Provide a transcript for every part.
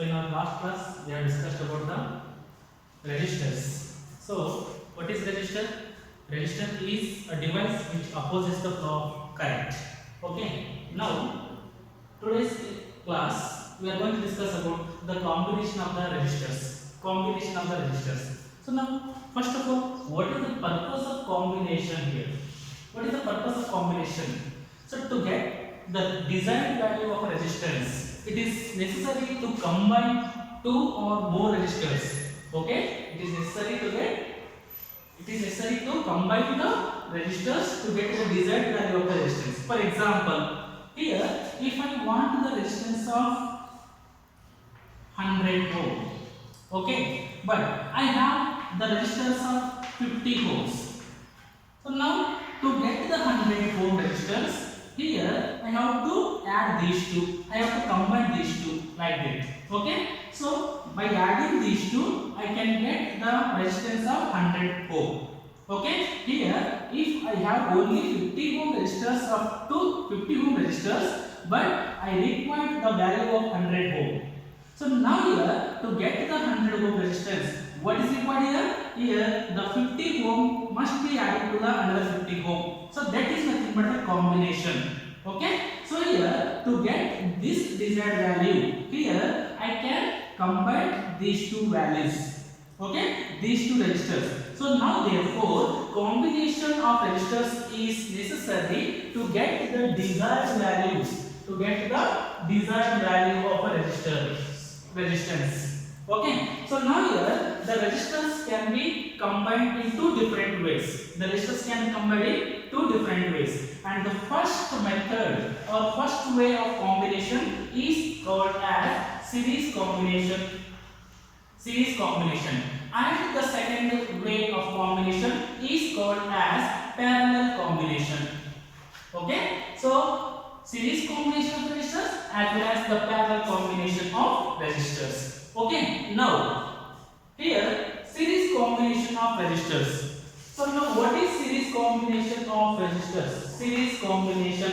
So in our last class we have discussed about the resistors. So what is resistor? Resistor is a device which opposes the flow of current. Okay. Now today's class we are going to discuss about the combination of the resistors. Combination of the resistors. So now first of all, what is the purpose of combination here? What is the purpose of combination? So to get the desired value of a resistance, it is necessary to combine two or more resistors. Okay, it is necessary to combine the resistors to get the desired value of the resistance. For example, here if I want the resistance of 100 ohm, okay, but I have the resistors of 50 ohms. So now to get the 100 ohm resistance, here I have to add these two. I have to combine these two like that. Okay. So by adding these two, I can get the resistance of 100 ohm. Okay. Here, if I have only 50 ohm resistors of 50 ohm resistors, but I require the value of 100 ohm. So now here to get the 100 ohm resistance, what is required here? Here the 50 ohm must be added to the another 50 ohm. So that is nothing but a combination. Okay. So here to get this desired value, here I can combine these two values. Okay. These two resistors. So now therefore combination of resistors is necessary to get the desired value. To get the desired value of a resistance. Okay, so now here the resistors can be combined in two different ways. The resistors can be combined in two different ways, and the first method or first way of combination is called as series combination. Series combination, and the second way of combination is called as parallel combination. Okay, so series combination of resistors as well as the parallel combination of resistors. Okay, now here series combination of resistors. So now what is series combination of resistors? Series combination,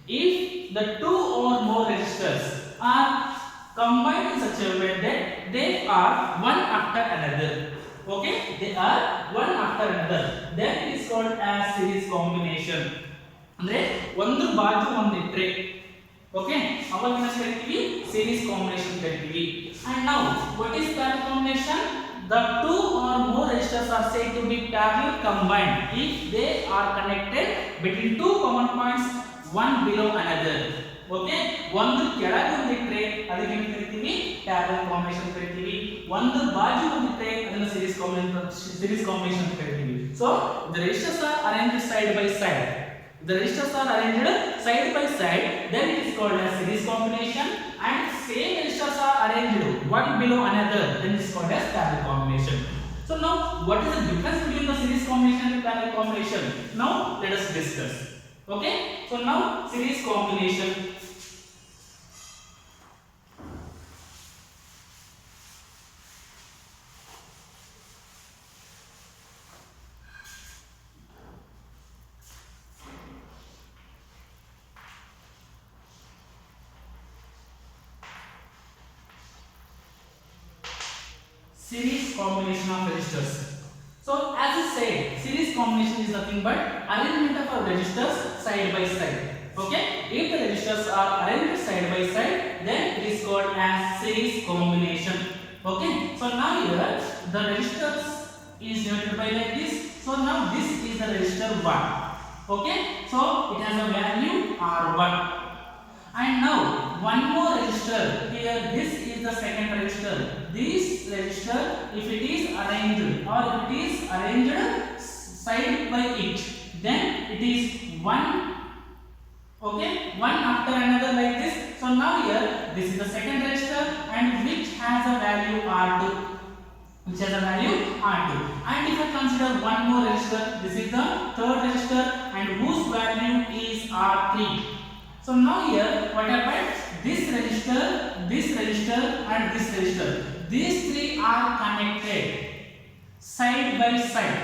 if the two or more resistors are combined in such a way that they are one after another. Okay, they are one after another, then it is called as series combination. ಅಂದ್ರೆ ಒಂದು ಬಾಜು ಒಂದು ಇಟ್ರೆ okay ಅವಾಗ ಏನು ಕರೀತೀವಿ series combination ಕರೀತೀವಿ. And now what is parallel combination? The two or more resistors are said to be parallel combined if they are connected between two common points, one below another. Okay, ಒಂದು ಕೆಳಗೆ ಒಂದು ಇಟ್ರೆ ಅದಕ್ಕೆ ಏನು ಕರೀತೀವಿ parallel combination ಕರೀತೀವಿ. ಒಂದು ಬಾಜು ಒಂದು ಇಟ್ರೆ ಅದನ್ನ series combination ಅಂತ ಕರೀತೀವಿ. So the resistors are arranged side by side. The resistors are arranged side by side, then it is called as series combination, and same resistors are arranged one below another, then it is called as parallel combination. So now what is the difference between the series combination and parallel combination? Now let us discuss. Okay, so now series combination. Series combination of resistors. So as I said, series combination is nothing but arrangement of our resistors side by side. Okay, if the resistors are arranged side by side, then it is called as series combination. Okay, so now here the resistors is divided by like this. So now this is the resistor 1. Okay, so it has a value R1. And now one more resistor here, this is the second resistor. This resistor, if it is arranged or if it is arranged side by it, then it is one, okay, one after another like this. So now here this is the second resistor and which has a value R2, and if I consider one more resistor, this is the third resistor and whose value is R3. So now here what happened? This resistor and this resistor, these three are connected side by side.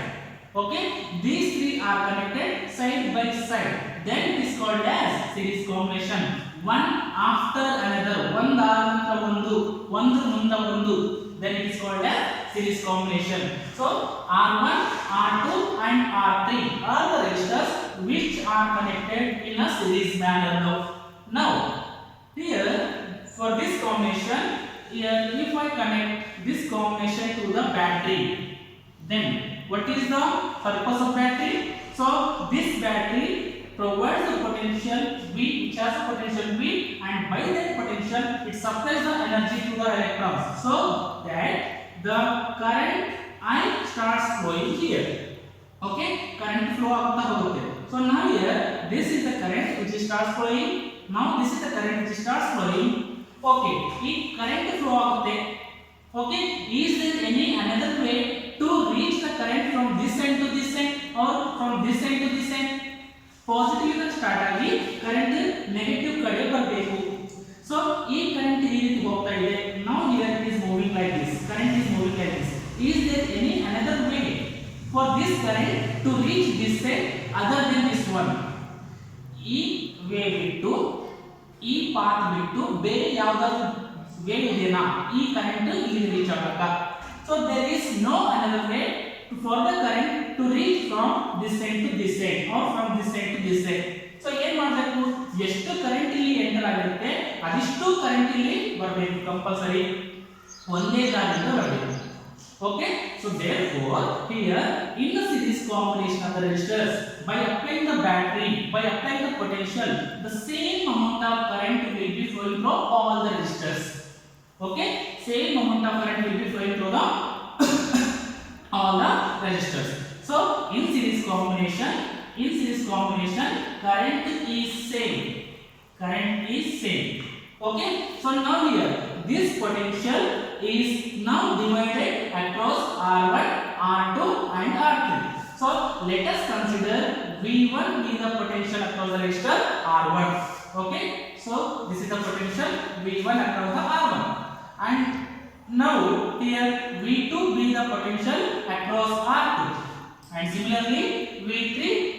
Okay, these three are connected side by side. Then it is called as series combination. one after another, ಒಂದಾನಂತರ ಒಂದು, ಒಂದು ಮುಂದ ಒಂದು, then it is called a series combination. So R1, R2 and R3 are the resistors which are connected in a series manner. Now here for this combination, here if I connect this combination to the battery, then what is the purpose of battery? So this battery provides the potential V, which has a potential V, and by that potential it supplies the energy to the electrons, so that the current I starts flowing here. Okay, current flow aagta hogutte. So now here this is the current which starts flowing. Now this is the current which starts flowing. Okay, if current flow agutte, okay, is there any another way to reach the current from this end to this end or from this end to this end? Positive ಇಂದ start ಆಗಿ current negative ಕಡೆ ಬರಬೇಕು. So ಈ current ಈ ರೀತಿ ಹೋಗ್ತಾ ಇದೆ. Now here it is moving like this. Current is moving like this. Is there any another way for this current to reach this side other than this one? ಈ way ಬಿಟ್ಟು, ಈ path ಬಿಟ್ಟು ಬೇರೆ ಯಾವ್ದಾದ್ರು ವೇ ಇದೆನಾ ಈ current ಇಲ್ಲಿ reach ಆಗಕ್ಕ? So there is no another way for the current to reach from this side to this side or from this side to this side. So ಏನು ಮಾಡಬೇಕು? ಎಷ್ಟು ಕರೆಂಟ್ ಇಲ್ಲಿ ಎಂಟರ್ ಆಗಿರುತ್ತೆ ಅದಿಷ್ಟು ಕರೆಂಟ್ ಇಲ್ಲಿ ಬರಬೇಕು, ಕಂಪಲ್ಸರಿ ಒಂದೇ ದಾರಿಯಿಂದ ಬರಬೇಕು. Okay, so therefore here in the series combination of the resistors, by applying the battery, by applying the potential, the same amount of current will be flowing through all the resistors. Okay, same amount of current will be flowing through the all the resistors. So in series combination, current is same. Okay, so now here this potential is now divided across R1, R2 and R3. So let us consider V1 being the potential across the resistor R1. Okay, so this is the potential V1 across the R1, and now here V2 be the potential across R2, and similarly V3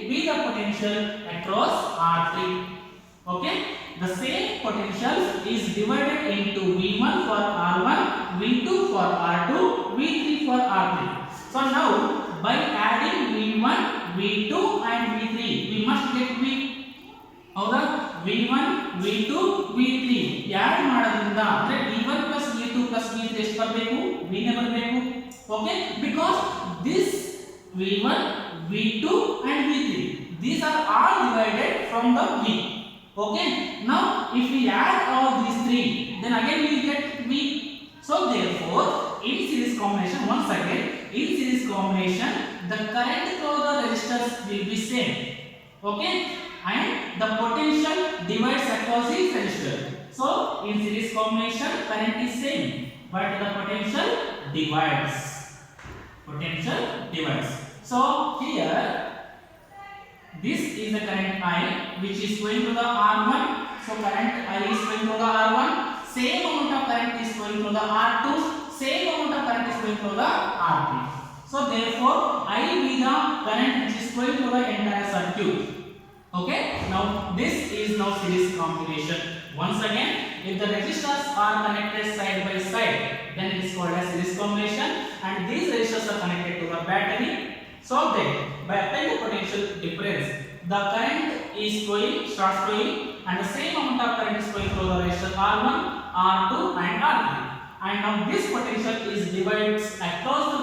be the potential across R3. Okay, the same potential is divided into V1 for R1, V2 for R2, V3 for R3. So now by adding V1, V2 and V3 we must get V. ಹೌದಾ? V1, V2, V3 ಯಾಡ್ ಮಾಡೋದ್ರಿಂದ ಅಂದ್ರೆ V1 V2 V3 ಎಷ್ಟು ಬರಬೇಕು? V ನೇ ಬರಬೇಕು. Okay, because this V1, V2 and V3 these are all divided from the V. Okay, now if we add all these three, then again we get V. So therefore in series combination, once again in series combination the current through the resistors will be same. Okay, and the potential divides across each resistor. So in series combination current is same, but the potential divides. So here this is the current I which is flowing to the R1. So current I is flowing to the R1. Same amount of current is flowing to the R2. Same amount of current is flowing to the R3. So therefore I be the current which is flowing to the entire circuit. Okay, now this is now series combination. Once again, if the resistors are connected side by side, then it is called as series combination, and these resistors are connected to the battery. So then by applying the potential difference, the current is starts flowing, and the same amount of current is flowing through the resistor R1, R2 and R3. And now this potential is divides across the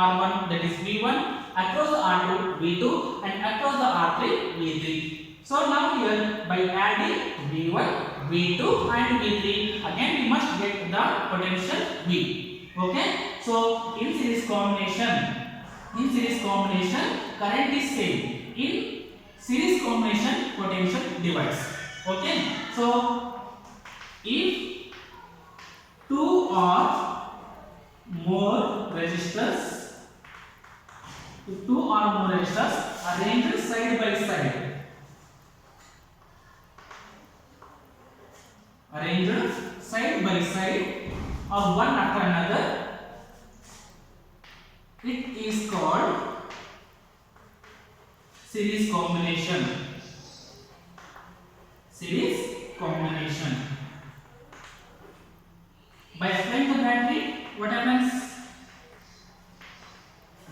R1, that is V1, across the R2 V2, and across the R3 V3. So now here by adding V1, V2 and V3, again we must get the potential V. Okay, so in series combination current is same. In series combination potential divides. Okay, so if two or more resistors arranged side by side, or one after another, it is called series combination. combination. By applying the battery, what happens?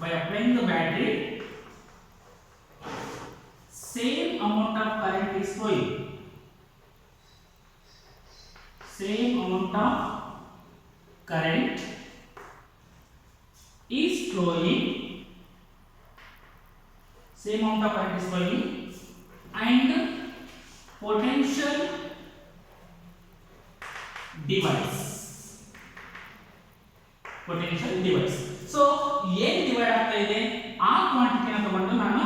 By applying the battery, same amount of current is flowing. Same amount of current is flowing. Same amount of current is flowing, and potential divides. Potential divides. So ಏನು divide ಆಗ್ತಾ ಇದೆ ಆ ಕ್ವಾಂಟಿಟಿನ ತಗೊಂಡು ನಾನು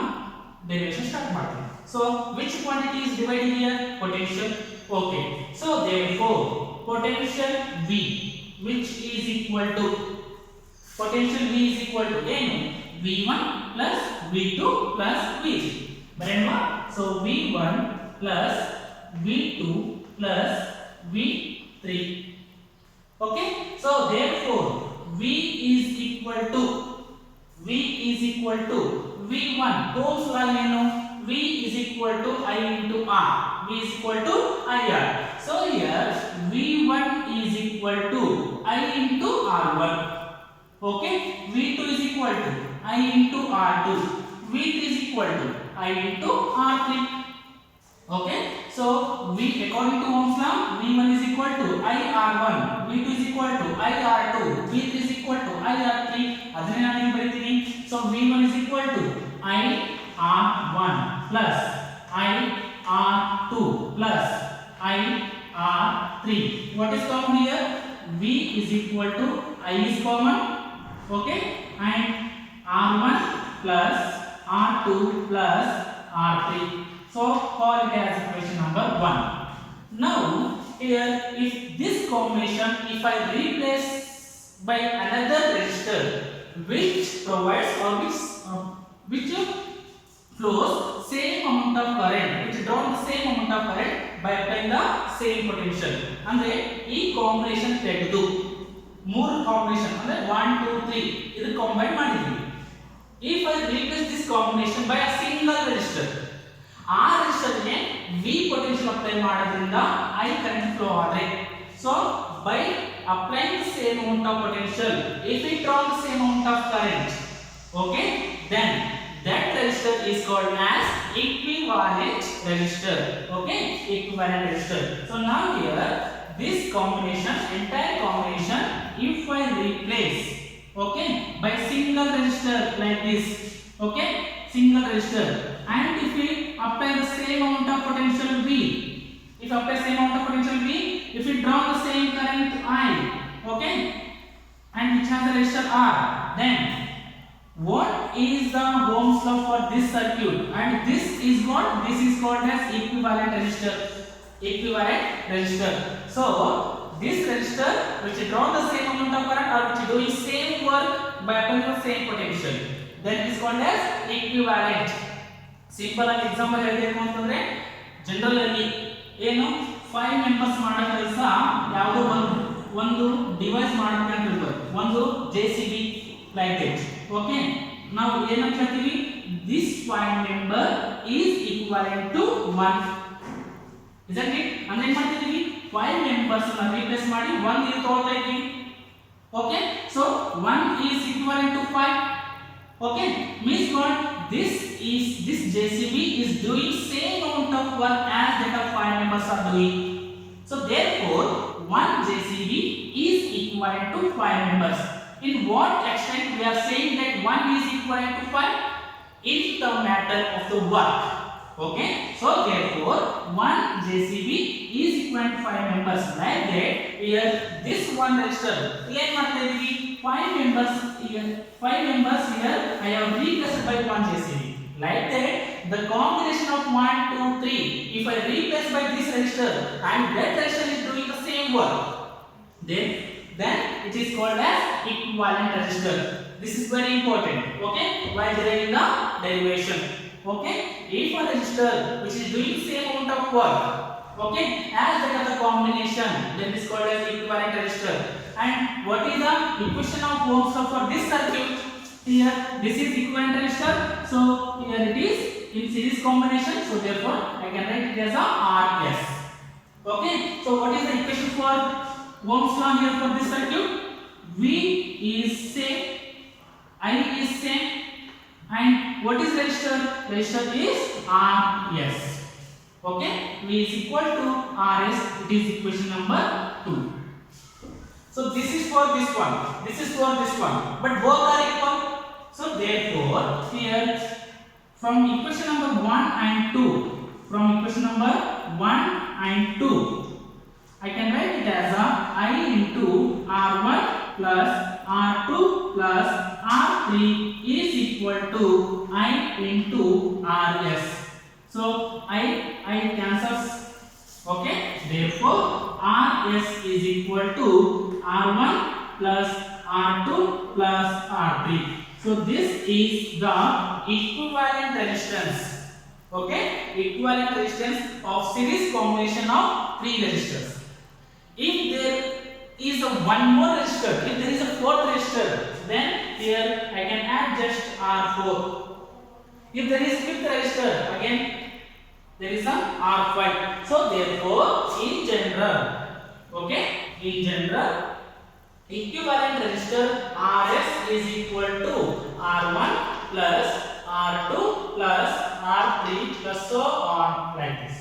derivation start ಮಾಡ್ತೀನಿ. So which quantity is dividing here? Potential. Okay. So therefore potential V, which is equal to potential V is equal to ಏನು V1 plus V2 plus V3. ಬರೆಯೋಣ. So V1 plus V2 plus V3. Okay. So therefore V is equal to V1. Ohm's law ಏನು? V is equal to I into R. V is equal to IR. So here V1 is equal to I into R1. Okay. V2 is equal to I into R2. V3 is equal to I into R3. Okay. So V, according to Ohm's law, V1 is equal to IR1, V2 is equal to IR2, V3 is equal to IR3. ಅದನ್ನೇ ನಾನು ಇಲ್ಲಿ ಬರೀತೀನಿ. So V1 is equal to IR1 plus IR2 plus IR3. What is common here? V is equal to I is common. Okay. And R1 plus R2 plus R3. So call it as equation number 1. Now here, if this combination, if I replace by another resistor which provides or which flows same amount of current, which draws the same amount of current by applying the same potential. ಅಂದ್ರೆ ಈ combination ತೆಗೆದು ಮೂರು combination ಅಂದ್ರೆ 1 2 3 ಇದು combine ಮಾಡಿದ್ವಿ. If I replace this combination by a single resistor, ಆ ರೆಸಿಸ್ಟರ್ಗೆ V potential apply ಮಾಡೋದ್ರಿಂದ I current flow ಆದರೆ, so by applying the same amount of potential, if it draws the same amount of current, okay, then that resistor is called as equivalent resistor. Okay, equivalent resistor. So now here this combination, entire combination, if I replace, okay, by single resistor like this, okay, single resistor, and if we apply the same amount of potential V, if apply same amount of potential V, if we draw the same current I, okay, and which has a resistor R, then what is the Ohm's law for this circuit? And this is called as equivalent resistor. Equivalent resistor. So this resistor which draws the same amount of current or which doing same work by applying the same potential, then it is called as equivalent. Simple ಆಗಿ example ಹೇಳಬೇಕು ಅಂತಂದ್ರೆ, general ಆಗಿ ಏನು 5 members ಮಾಡೋ ಕೆಲಸ ಯಾವುದೋ ಒಂದು device ಮಾಡಬೇಕು ಅಂತ ಹೇಳ್ತಾರೆ, ಒಂದು JCB ಲೈಕ್ ದಟ್. ಓಕೆ, ನಾವು ಏನಂತ ಹೇಳ್ತೀವಿ, this 5 member is equivalent to 1. isn't it? ಅಂದ್ರೆ ಏನು ಮಾಡ್ತಿದೀವಿ, 5 members ಅನ್ನು ರಿಪ್ಲೇಸ್ ಮಾಡಿ 1 ಇಲ್ಲಿ ತಗೊಳ್ತಾ ಇದ್ದೀವಿ. Okay, so 1 is equivalent to 5. okay, means what, this JCB is doing same amount of work as that of 5 members are doing. So therefore 1 JCB is equivalent to 5 members. In what extent we are saying that 1 is equivalent to 5? In the matter of the work. Okay, so therefore 1 JCB is equivalent to 5 members. Like that, here this one resistor, ಏನು ಮಾಡ್ತಾ ಇದೀವಿ, 5 members here, 5 members here I have replaced by 1 JCB. Like that, the combination of 1 2 3, if I replace by this resistor and that resistor is doing the same work, then it is called as equivalent resistor. This is very important. Okay, while deriving the derivation. Okay, if a resistor which is doing same amount of work, okay, as that of the combination, then it is called as equivalent resistor. And what is the equation of Ohm's law for this circuit? Here this is equivalent resistor, so here it is in series combination, so therefore I can write it as a RS. Okay, so what is the equation for Ohm's law here for this circuit? V is same, I is same, and what is resistor? Resistor is Rs. Okay, V is equal to Rs. It is equation number 2. So this is for this one, this is for this one, but both are equal. So therefore here from equation number 1 and 2, from equation number 1 and 2, I can write it as a I into R1 plus R2 plus R3 is equal to I into Rs. So I cancels. Okay, therefore Rs is equal to R1 plus R2 plus R3. So this is the equivalent resistance. Okay, equivalent resistance of series combination of 3 resistors. If there is a one more resistor, if there is a fourth resistor, then here I can add just R4. If there is fifth resistor, again there is a R5. So therefore in general, okay, in general equivalent resistor Rs is equal to R1 plus R2 plus R3 plus so on, like this.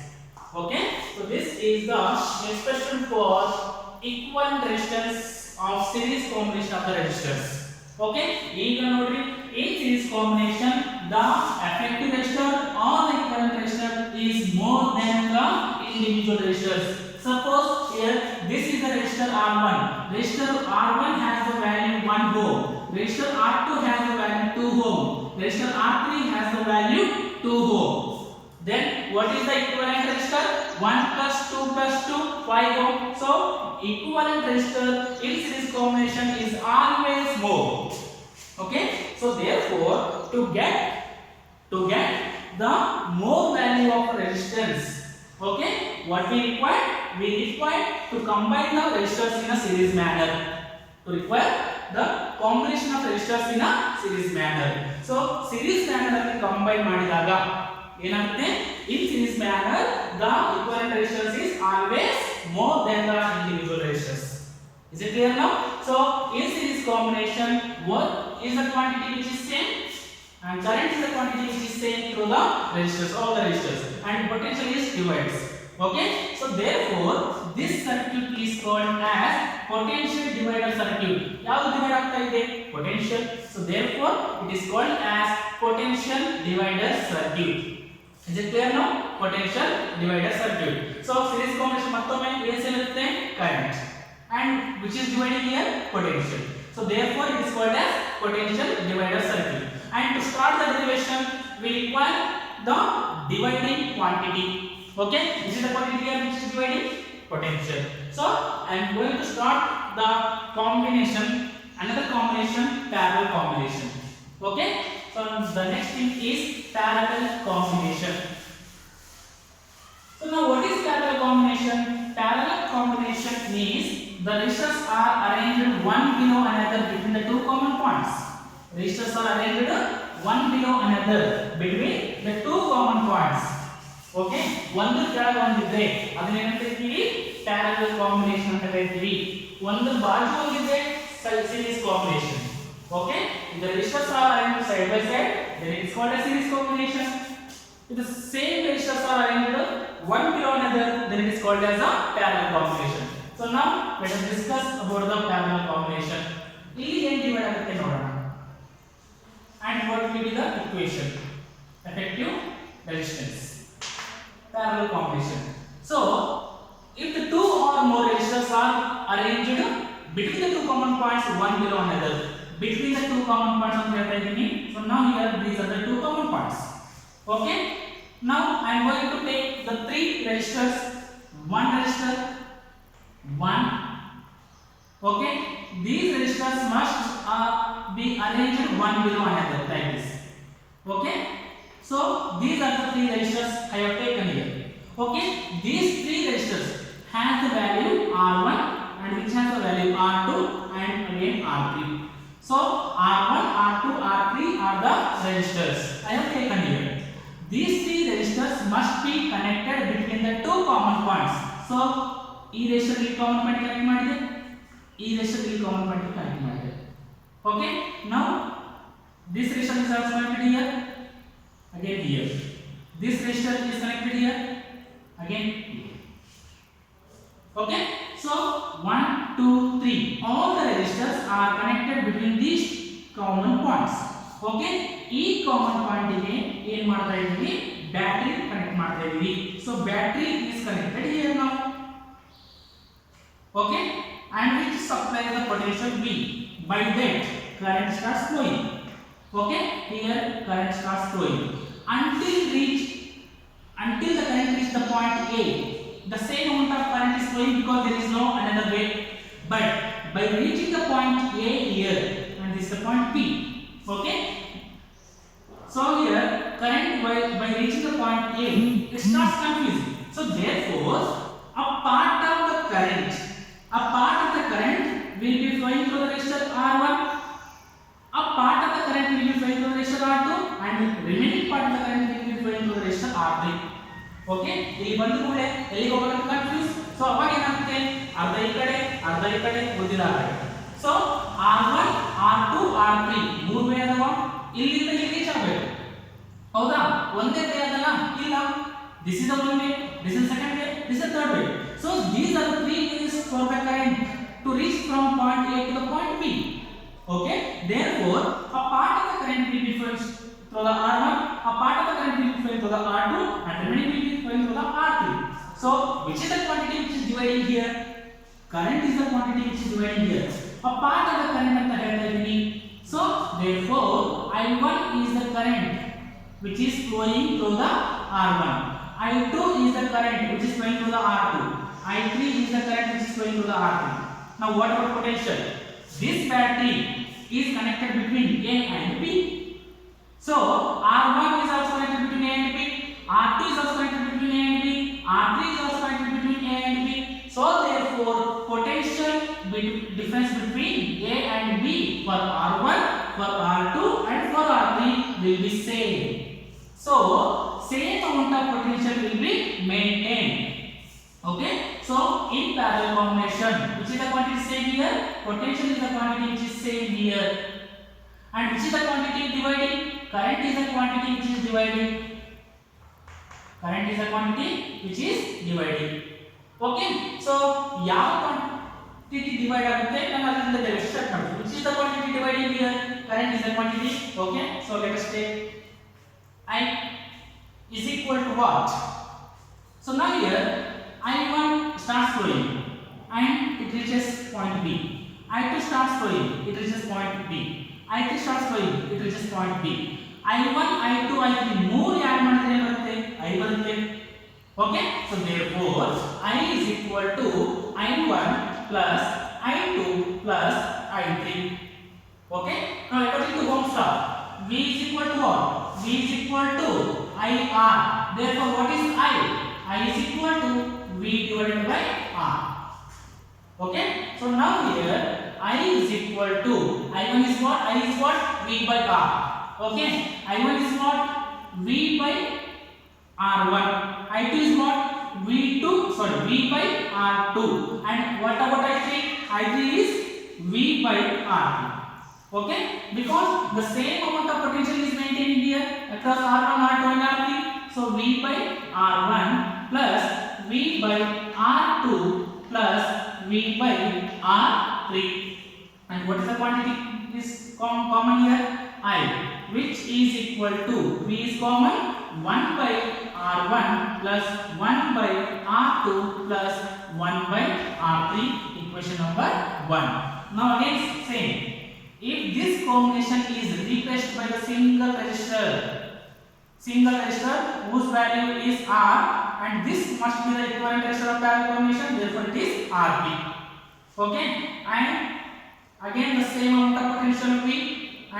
Okay, so this is the expression for equivalent resistance of series combination of the resistors. Okay, ಈಗ ನೋಡ್ರಿ in series combination the effective resistor or the equivalent resistor is more than the individual resistors. Suppose here this is the resistor R1. Resistor R1 has the value 1 ohm. Resistor R2 has the value 2 ohm. Resistor R3 has the value 2 ohm. Then what is the equivalent resistor? 1 plus 2 plus 2, 5 ohm. So equivalent resistor in series combination is always more. Okay, so therefore to get the more value of resistance, okay, what we require? We require to combine the resistors in a series manner. To require the combination of resistors in a series manner. So series manner ಅಲ್ಲಿ combine ಮಾಡಿದಾಗ ಏನಾಗುತ್ತೆ? In series manner the equivalent resistance is always more than the individual resistors. Is it clear now? So in series combination, what is the quantity which is same, and current is the quantity which is same through the resistors, all the resistors, and potential is divides. Okay, so therefore this circuit is called as potential divider circuit. How divide ಆಗ್ತಾ ಇದೆ? Potential. So therefore it is called as potential divider circuit. Is it clear now? Potential divider circuit. So series combination ಮತ್ತೊಮ್ಮೆ ಏನು ಇರುತ್ತೆ? Current, and which is dividing here? Potential. So therefore it is called as potential divider circuit. And to start the derivation we require the dividing quantity. Okay, this is the quantity here which is dividing? Potential. So I am going to start the combination, another combination, parallel combination. Okay, so the next thing is parallel combination. So now what is parallel combination? Parallel combination means the resistors are arranged one below another between the two common points. Resistors are arranged one below another between the two common points. Okay, ಒಂದು ಕೆಳಗೆ ಒಂದಿದ್ರೆ ಅದನ್ನ ಏನಂತ ಹೇಳ್ತೀವಿ? Parallel combination ಅಂತ ಹೇಳ್ತೀವಿ. ಒಂದು ಬಾಜು ಒಂದಿದ್ರೆ series combination. Okay, if the resistors are arranged side by side, then it is called a series combination. If the same resistors are arranged one below another, then it is called as a parallel combination. So now let us discuss about the parallel combination. ಇಲ್ಲಿ ಏನು divide ಆಗುತ್ತೆ ನೋಡೋಣ. And what will be the equation? Effective resistance. Parallel combination. So if the two or more resistors are arranged between the two common points one below another, between the two common points of the identity, so now here these are the two common points. Okay, now I am going to take the three resistors, one resistor, one. Okay, these resistors must be arranged one below another like this. Okay, so these are the three resistors I have taken here. Okay, these three resistors have the value R1 and which has the value R2 and again R3. So R1, R2, R3 are the resistors I have taken here. These three resistors must be connected between the two common points. So E raised to E common point connect ಮಾಡಿದೆ, E raised to E common point connect ಮಾಡಿದೆ. Okay, now this resistor is also connected here, again here. This resistor is connected here, again here. Okay, so 1 2 3 all the resistors are connected between these common points. Okay, ಈ common point ಗೆ ಏನು ಮಾಡ್ತಾ ಇದೀವಿ, battery connect ಮಾಡ್ತಾ ಇದೀವಿ. So battery is connected here now. Okay, and which supplies the potential V. By that current starts flowing. Okay, here current starts flowing until the current reach the point A. The same amount of current is flowing because there is no another way. But by reaching the point A here, and this is the point P. Okay, so here current by reaching the point A, it starts confusing. So therefore a part of the current will be flowing through the resistor R1, a part of the current will be flowing through the resistor R2, and remaining part of the current will be flowing through the resistor R3. Okay, ಇಲ್ಲಿ ಬಂದು ಕೂಡ ಎಲ್ಲಿಗೆ ಹೋಗಬೇಕು confuse. So ಅವಾಗ ಏನಾಗುತ್ತೆ, ಅರ್ಧ ಈ ಕಡೆ ಉಳಿದಿಲ್ಲ ಆ ಕಡೆ. ಸೊ R1 R2 R3 ಮೂರು ವೇ ಅದಾವ, ಇಲ್ಲಿಂದ ಇಲ್ಲಿ ರೀಚ್ ಆಗಬೇಕು. ಹೌದಾ, ಒಂದೇ ವೇ ಅದಲ್ಲ, ಇಲ್ಲ. This is the one way, this is second way, this is third way. So these are the three ways for the current to reach from point A to the point B. Okay, therefore a part of the current will be flowing through the R1, a part of the current will be flowing through the R2, and remaining will be flowing through the R3. So which is the quantity which is dividing here? Current is the quantity which is dividing here. A part of the current ಅಂತ ಹೇಳ್ತಾ ಇದೀನಿ. So therefore I1 is the current which is flowing through the R1. I2 is the current which is flowing through the R2. I3 is the current which is flowing through the R3. Now what about potential? This battery is connected between A and B. So R1 is also connected between A and B. R2 is also connected between A and B. R3 is also connected between A and B. So therefore potential difference between A and B for R1, for R2 and for R3 will be same. So same amount of potential will be maintained. Okay, so in parallel combination, which is the quantity same here? Potential is the quantity which is same here. And which is the quantity dividing? Current is the quantity which is dividing. Current is the quantity which is dividing. Okay, so ಯಾವ quantity divide ಆಗುತ್ತೆ ನಾನು ಅದರಿಂದ derivation ಮಾಡ್ತೀನಿ. Which is the quantity dividing here? Current is the quantity. Okay, so let us take I is equal to what? So now here I1 starts flowing and it reaches point B. I2 starts flowing, it reaches point B. I3 starts flowing, it reaches point B. I1, I2, I3 ಮೂರು add ಮಾಡಿದ್ರೆ ಏನು ಬರುತ್ತೆ? I ಬರುತ್ತೆ. Okay, so therefore I is equal to I1 plus I2 plus I3. Okay, now according to Ohm's law, V is equal to what? V is equal to IR. Therefore what is I? I is equal to V divided by R. Okay, so now here I is equal to I1 is what? I is what? V by R. Okay, I1 is what? V by R1. I2 is what? V by R2. And what about I3? I3 is V by R3. Okay, because the same amount of potential is maintained here across R1, R2 and R3. So V by R1 plus V by R2 plus V by R3. And what is the quantity is common here? I, which is equal to V is common 1 by R1 plus 1 by R2 plus 1 by R3. Equation number 1. Now again same. If this combination is replaced by the single resistor whose value is R, and this must be the equivalent resistor of parallel combination, therefore it is Rb. Okay, and again the same amount of potential V,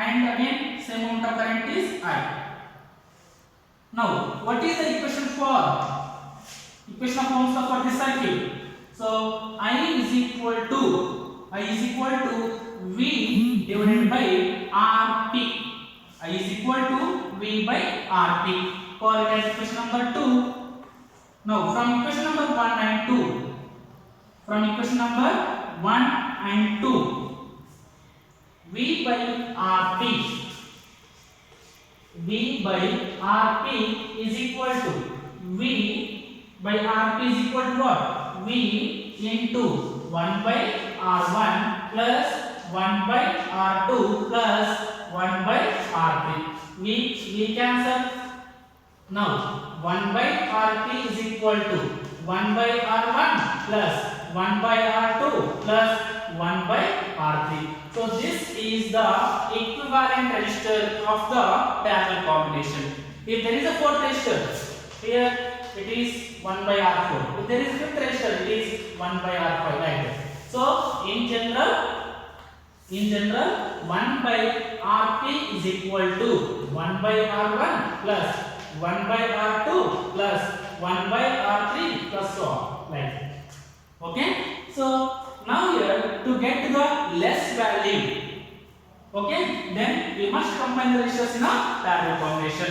and again same amount of current is I. Now what is the equation of Ohm's law for this circuit? So I is equal to V divided by Rp. I is equal to V by Rp. For equation number 2, Now from equation number 1 and 2, from equation number 1 and 2, V by RP, V by RP is equal to V by RP is equal to what? V into 1 by R1 plus 1 by R2 plus 1 by R3. We cancel. Now 1 by RP is equal to 1 by R1 plus 1 by R2 plus 1 by R3. So this is the equivalent resistor of the parallel combination. If there is a fourth resistor, here it is 1 by R4. If there is a fifth resistor, it is 1 by R5 like that. So in general 1 by RP is equal to 1 by R1 plus 1 by R2 plus 1 by R3 plus so on like that. Okay. So now here to get to the less value, okay, then we must combine the resistors in a parallel combination.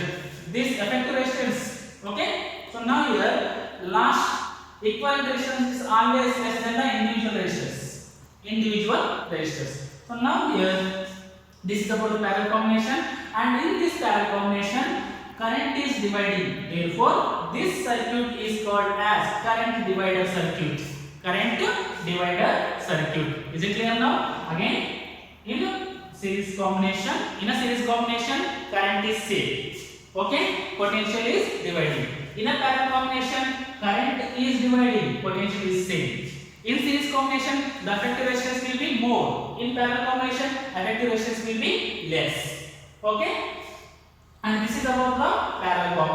This effective resistance, okay. So now here last equivalent resistance is always less than the individual resistors. So now here this is about the parallel combination, and in this parallel combination current is dividing. Therefore this circuit is called as current divider circuit. Current divider circuit. Is it clear now? Again, in a series combination, current is same. Okay, potential is dividing. In a parallel combination, current is dividing, potential is same. In series combination, the effective resistance will be more. In parallel combination, effective resistance will be less. Okay, and this is about the parallel combination.